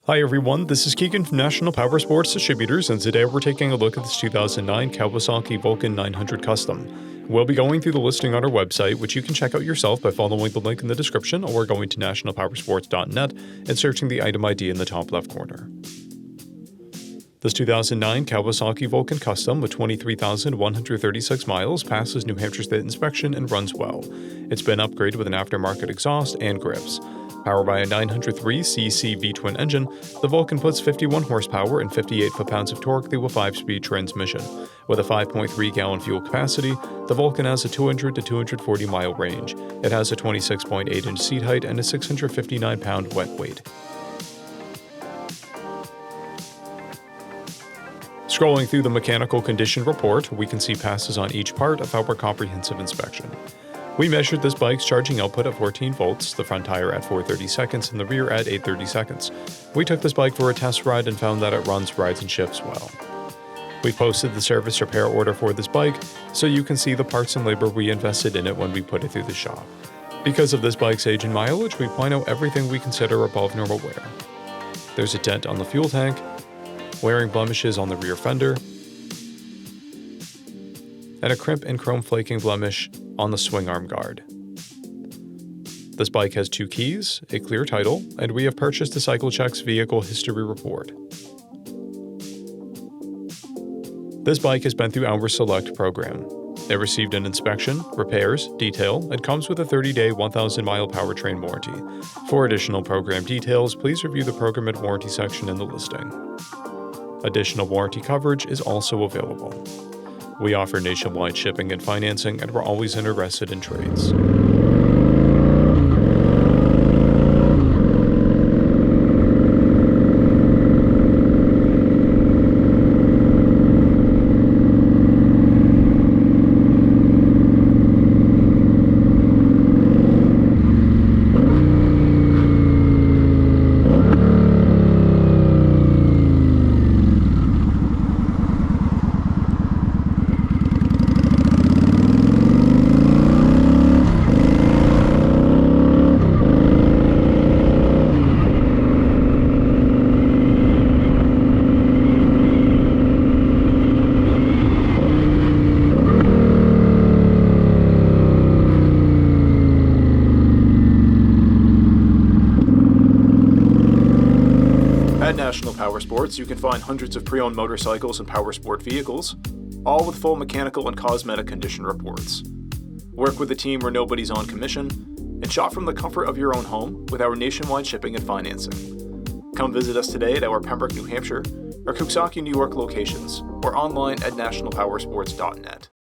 Hi everyone, this is Keegan from National Powersports Distributors, and today we're taking a look at this 2009 Kawasaki VULCAN 900 Custom. We'll be going through the listing on our website, which you can check out yourself by following the link in the description or going to nationalpowersports.net and searching the item ID in the top left corner. This 2009 Kawasaki VULCAN Custom with 23,136 miles passes New Hampshire State inspection and runs well. It's been upgraded with an aftermarket exhaust and grips. Powered by a 903cc V-twin engine, the Vulcan puts 51 horsepower and 58 foot-pounds of torque through a 5-speed transmission. With a 5.3-gallon fuel capacity, the Vulcan has a 200 to 240-mile range. It has a 26.8-inch seat height and a 659-pound wet weight. Scrolling through the mechanical condition report, we can see passes on each part of our comprehensive inspection. We measured this bike's charging output at 14 volts, the front tire at 430 seconds, and the rear at 830 seconds. We took this bike for a test ride and found that it runs, rides, and shifts well. We posted the service repair order for this bike, so you can see the parts and labor we invested in it when we put it through the shop. Because of this bike's age and mileage, we point out everything we consider above normal wear. There's a dent on the fuel tank, wearing blemishes on the rear fender, and a crimp and chrome flaking blemish on the swing arm guard. This bike has 2 keys, a clear title, and we have purchased the CycleCheck's vehicle history report. This bike has been through our Select program. It received an inspection, repairs, detail, and comes with a 30-day 1,000-mile powertrain warranty. For additional program details, please review the program and warranty section in the listing. Additional warranty coverage is also available. We offer nationwide shipping and financing, and we're always interested in trades. At National Powersports, you can find hundreds of pre-owned motorcycles and powersport vehicles, all with full mechanical and cosmetic condition reports. Work with a team where nobody's on commission, and shop from the comfort of your own home with our nationwide shipping and financing. Come visit us today at our Pembroke, New Hampshire, or KAWASAKI, New York locations, or online at nationalpowersports.net.